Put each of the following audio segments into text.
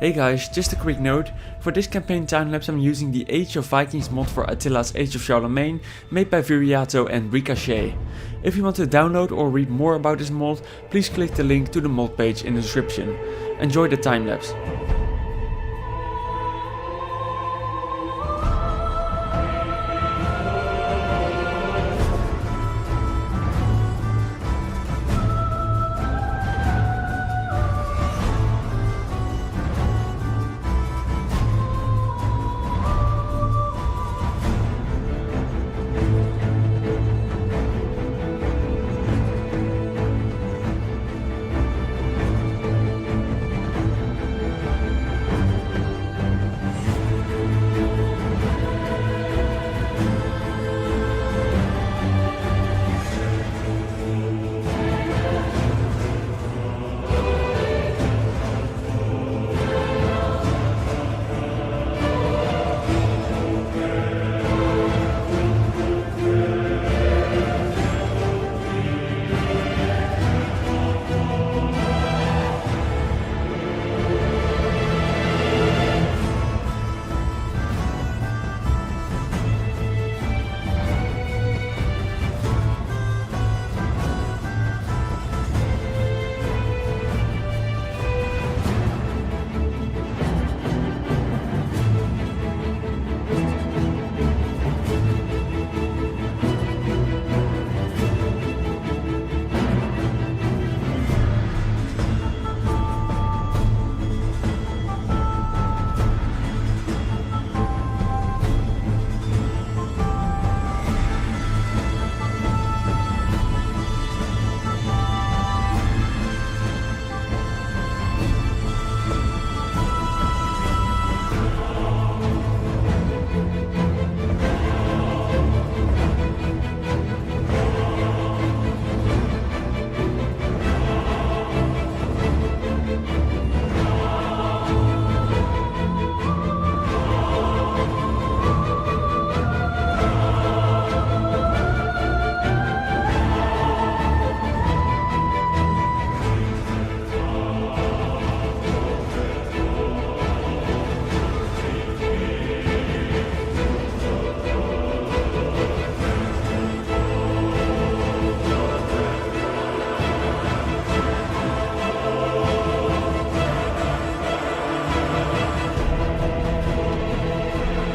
Hey guys, just a quick note, for this campaign timelapse I'm using the Age of Vikings mod for Attila's Age of Charlemagne, made by Viriato and Ricochet. If you want to download or read more about this mod, please click the link to the mod page in the description. Enjoy the timelapse.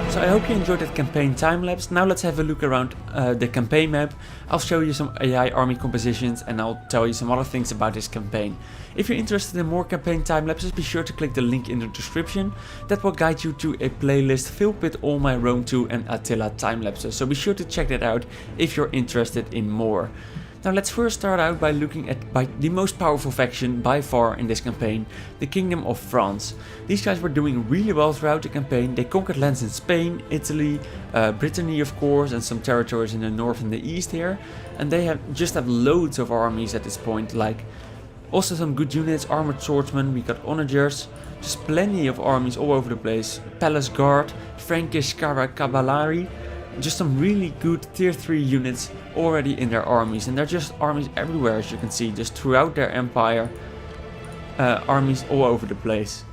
So I hope you enjoyed that campaign timelapse. Now let's have a look around the campaign map. I'll show you some AI army compositions and I'll tell you some other things about this campaign. If you're interested in more campaign timelapses, be sure to click the link in the description. That will guide you to a playlist filled with all my Rome 2 and Attila timelapses. So be sure to check that out if you're interested in more. Now let's first start out by looking at the most powerful faction by far in this campaign, the Kingdom of France. These guys were doing really well throughout the campaign. They conquered lands in Spain, Italy, Brittany of course, and some territories in the north and the east here. And they just have loads of armies at this point, like also some good units, armored swordsmen, we got onagers, just plenty of armies all over the place, palace guard, Frankish cavallari. Just some really good tier 3 units already in their armies, and they're just armies everywhere, as you can see, just throughout their empire, armies all over the place.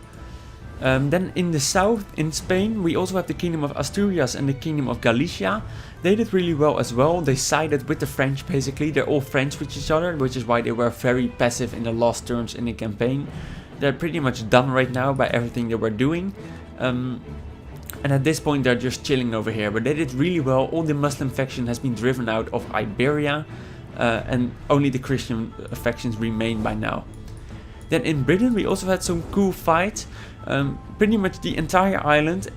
Then in the south, in Spain, we also have the Kingdom of Asturias and the Kingdom of Galicia. They did really well as well. They sided with the French basically. They're all French with each other, which is why they were very passive in the last turns in the campaign. They're pretty much done right now by everything they were doing. And at this point they're just chilling over here, but they did really well. All the Muslim faction has been driven out of Iberia, and only the Christian factions remain by now. Then in Britain we also had some cool fights. Pretty much the entire island,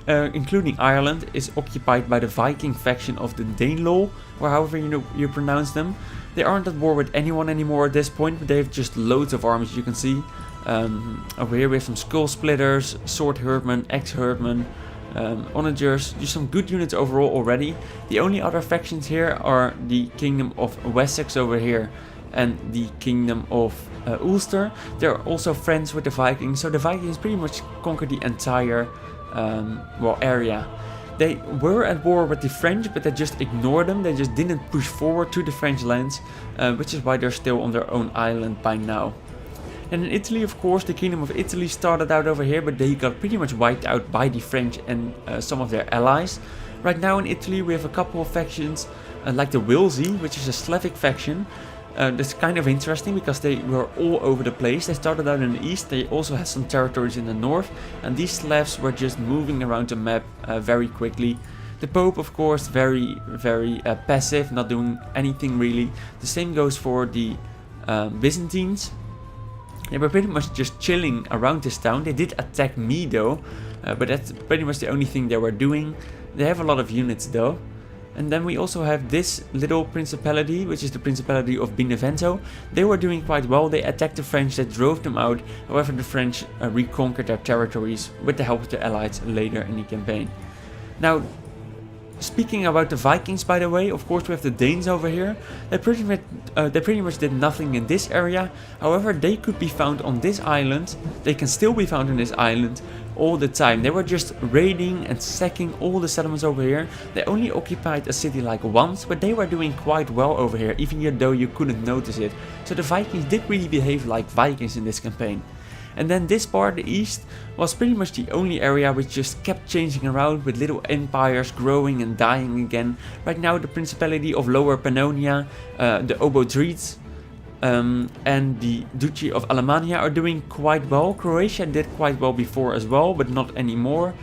including Ireland, is occupied by the Viking faction of the Danelaw, or however you pronounce them. They aren't at war with anyone anymore at this point, but they have just loads of armies, you can see. Over here we have some skull splitters, sword herdmen, axe herdmen, onagers, just some good units overall already. The only other factions here are the Kingdom of Wessex over here and the Kingdom of Ulster. They're also friends with the Vikings, so the Vikings pretty much conquered the entire area. They were at war with the French, but they just ignored them. They just didn't push forward to the French lands, which is why they're still on their own island by now. And in Italy, of course, the Kingdom of Italy started out over here, but they got pretty much wiped out by the French and some of their allies. Right now in Italy we have a couple of factions, like the Wilsey, which is a Slavic faction. That's kind of interesting because they were all over the place. They started out in the east, they also had some territories in the north, and these Slavs were just moving around the map very quickly. The Pope, of course, very passive, not doing anything really. The same goes for the Byzantines. They were pretty much just chilling around this town. They did attack me though, but that's pretty much the only thing they were doing. They have a lot of units though. And then we also have this little principality, which is the Principality of Benevento. They were doing quite well. They attacked the French, they drove them out. However, the French reconquered their territories with the help of the allies later in the campaign. Now, speaking about the Vikings, by the way, of course we have the Danes over here. They pretty much did nothing in this area. However, they could be found on this island. They can still be found on this island all the time. They were just raiding and sacking all the settlements over here. They only occupied a city like once, but they were doing quite well over here, even though you couldn't notice it. So the Vikings did really behave like Vikings in this campaign. And then this part, the east, was pretty much the only area which just kept changing around with little empires growing and dying again. Right now the Principality of Lower Pannonia, the Obodrites, and the Duchy of Alemannia are doing quite well. Croatia did quite well before as well, but not anymore.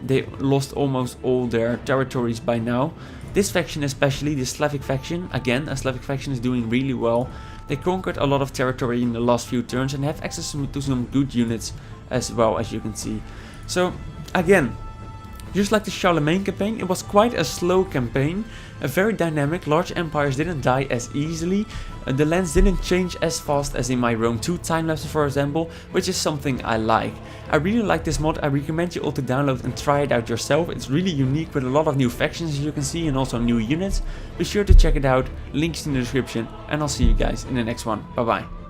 They lost almost all their territories by now. This faction, especially the Slavic faction, again a Slavic faction, is doing really well. They conquered a lot of territory in the last few turns and have access to some good units as well, as you can see. So again, just like the Charlemagne campaign, it was quite a slow campaign, very dynamic. Large empires didn't die as easily, the lands didn't change as fast as in my Rome 2 time-lapse, for example, which is something I like. I really like this mod. I recommend you all to download and try it out yourself. It's really unique with a lot of new factions, as you can see, and also new units. Be sure to check it out, links in the description, and I'll see you guys in the next one. Bye bye.